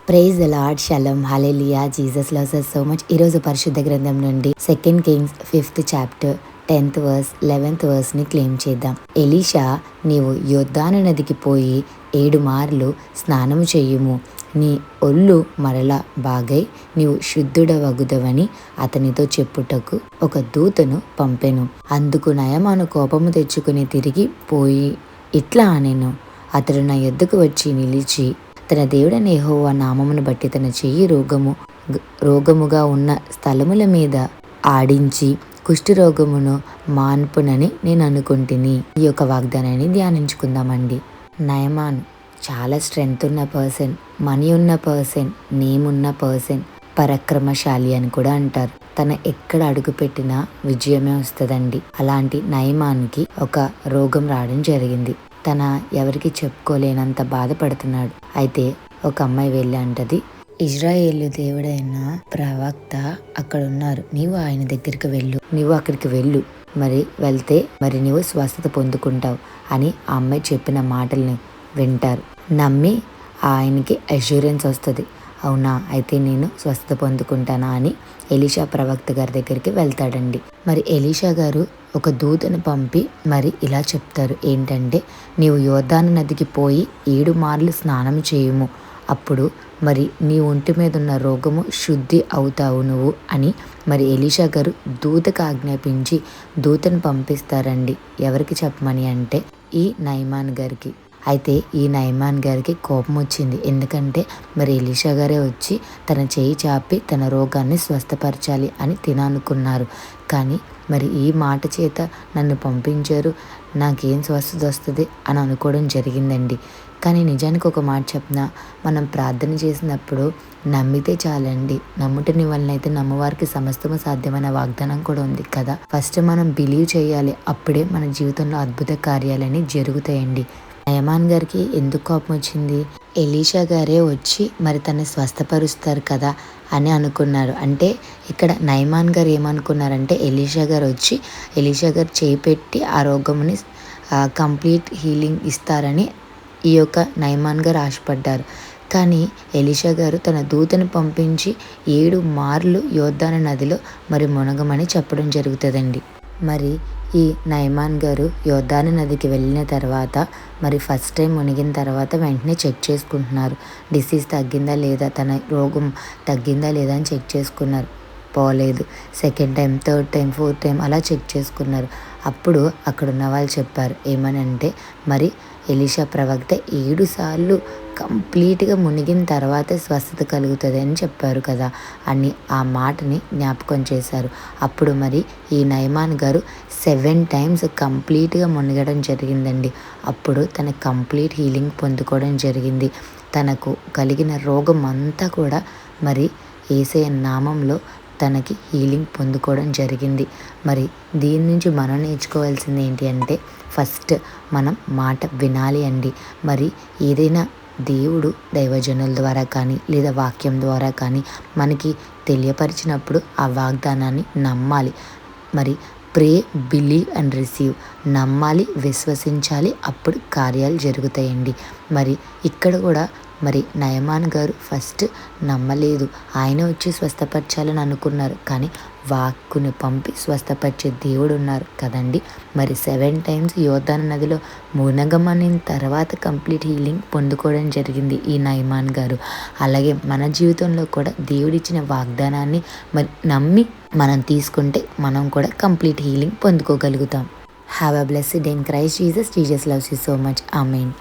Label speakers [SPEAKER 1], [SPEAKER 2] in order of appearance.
[SPEAKER 1] Praise the lord, shalom, hallelujah, Jesus loves us so much. ఈరోజు పరిశుద్ధ గ్రంథం నుండి 2 Kings 5th chapter 10th verse 11th verse ని claim చేద్దాం. ఎలీషా, నీవు యొర్దాను నదికి పోయి 7 మార్లు స్నానము చెయ్యుము, నీ ఒళ్ళు మరలా బాగై నీవు శుద్ధుడవగుదవని అతనితో చెప్పుటకు ఒక దూతను పంపెను. అందుకు నయమాను కోపము తెచ్చుకుని తిరిగి పోయి ఇట్లా అనెను, అతడు నా యొద్దకు వచ్చి నిలిచి తన దేవుడైన యెహోవా నామమును బట్టి తన చెయ్యి రోగముగా ఉన్న స్థలముల మీద ఆడించి కుష్ఠరోగమును మాన్పునని నేను అనుకుంటుని. ఈ యొక్క వాగ్దానాన్ని ధ్యానించుకుందామండి. నయమాన్ చాలా స్ట్రెంగ్త్ ఉన్న పర్సన్, మనీ ఉన్న పర్సన్, నేమ్ ఉన్న పర్సన్, పరాక్రమశాలి అని కూడా అంటారు. తన ఎక్కడ అడుగు పెట్టినా విజయమే వస్తుందండి. అలాంటి నయమాన్కి ఒక రోగం రావడం జరిగింది. తన ఎవరికి చెప్పుకోలేనంత బాధపడుతున్నాడు. అయితే ఒక అమ్మాయి వెళ్ళి అంటది, ఇజ్రాయేలు దేవుడైన ప్రవక్త అక్కడ ఉన్నారు, నీవు ఆయన దగ్గరికి వెళ్ళు, నీవు అక్కడికి వెళ్ళు, వెళ్తే నీవు స్వస్థత పొందుకుంటావు అని ఆ అమ్మాయి చెప్పిన మాటల్ని వింటారు. నమ్మి ఆయనకి అష్యూరెన్స్ వస్తుంది. అవునా, అయితే నేను స్వస్థత పొందుకుంటానా అని ఎలీషా ప్రవక్త గారి దగ్గరికి వెళ్తాడండి. ఎలీషా గారు ఒక దూతను పంపి ఇలా చెప్తారు, ఏంటంటే నీవు యోర్దాను నదికి పోయి 7 మార్లు స్నానం చేయుము, అప్పుడు నీ ఒంటి మీద ఉన్న రోగము శుద్ధి అవుతావు నువ్వు అని ఎలీషా గారు దూతకు ఆజ్ఞాపించి దూతను పంపిస్తారండి. ఎవరికి చెప్పమని అంటే ఈ నయమాన్ గారికి. అయితే ఈ నయమాన్ గారికి కోపం వచ్చింది. ఎందుకంటే ఎలీషా గారే వచ్చి తన చేయి చాపి తన రోగాన్ని స్వస్థపరచాలి అని తిననుకున్నారు. కానీ ఈ మాట చేత నన్ను పంపించారు, నాకేం స్వస్థత వస్తుంది అని అనుకోవడం జరిగిందండి. కానీ నిజానికి ఒక మాట చెప్పిన, మనం ప్రార్థన చేసినప్పుడు నమ్మితే చాలండి. నమ్ముటని వలన అయితే నమ్మవారికి సమస్తము సాధ్యమైన వాగ్దానం కూడా ఉంది కదా. ఫస్ట్ మనం బిలీవ్ చేయాలి, అప్పుడే మన జీవితంలో అద్భుత కార్యాలని జరుగుతాయండి. నయమాన్ గారికి ఎందుకు కోపం వచ్చింది? ఎలీషా గారే వచ్చి తను స్వస్థపరుస్తారు కదా అని అనుకున్నారు. అంటే ఇక్కడ నయమాన్ గారు ఏమనుకున్నారంటే ఎలీషా గారు వచ్చి ఎలీషా గారు చేయి పెట్టి ఆ రోగముని కంప్లీట్ హీలింగ్ ఇస్తారని ఈ యొక్క నయమాన్ గారు ఆశపడ్డారు. కానీ ఎలీషా గారు తన దూతను పంపించి 7 మార్లు యోర్దాను నదిలో మునగమని చెప్పడం జరుగుతుందండి. ఈ నయమాన్ గారు యోర్దాను నదికి వెళ్ళిన తర్వాత ఫస్ట్ టైం మునిగిన తర్వాత వెంటనే చెక్ చేసుకుంటున్నారు, డిసీజ్ తగ్గిందా లేదా, తన రోగం తగ్గిందా లేదా అని చెక్ చేసుకున్నారు. పోలేదు. Second time, third time, fourth time అలా చెక్ చేసుకున్నారు. అప్పుడు అక్కడ ఉన్న వాళ్ళు చెప్పారు ఏమనంటే ఎలీషా ప్రవక్త 7 సార్లు కంప్లీట్గా మునిగిన తర్వాత స్వస్థత కలుగుతుంది అని చెప్పారు కదా అని ఆ మాటని జ్ఞాపకం చేశారు. అప్పుడు ఈ నయమాన్ గారు 7 times కంప్లీట్గా మునగడం జరిగిందండి. అప్పుడు తన కంప్లీట్ హీలింగ్ పొందుకోవడం జరిగింది. తనకు కలిగిన రోగం అంతా కూడా యేసయ్య నామంలో తనకి హీలింగ్ పొందుకోవడం జరిగింది. దీని నుంచి మనం నేర్చుకోవాల్సింది ఏంటి అంటే ఫస్ట్ మనం మాట వినాలి అండి. ఏదైనా దేవుడు దైవజనుల ద్వారా కానీ లేదా వాక్యం ద్వారా కానీ మనకి తెలియపరిచినప్పుడు ఆ వాగ్దానాన్ని నమ్మాలి. ప్రే, బిలీవ్ అండ్ రిసీవ్. నమ్మాలి, విశ్వసించాలి, అప్పుడు కార్యాలు జరుగుతాయండి. ఇక్కడ కూడా నయమాన్ గారు ఫస్ట్ నమ్మలేదు. ఆయన వచ్చి స్వస్థపరచాలని అనుకున్నారు, కానీ వాక్కుని పంపి స్వస్థపరిచే దేవుడు ఉన్నారు కదండి. 7 times యోర్దాను నదిలో మునగమని తర్వాత కంప్లీట్ హీలింగ్ పొందుకోవడం జరిగింది ఈ నయమాన్ గారు. అలాగే మన జీవితంలో కూడా దేవుడిచ్చిన వాగ్దానాన్ని నమ్మి మనం తీసుకుంటే మనం కూడా కంప్లీట్ హీలింగ్ పొందుకోగలుగుతాం. Have a blessed day in Christ Jesus. Jesus loves you so much. Amen.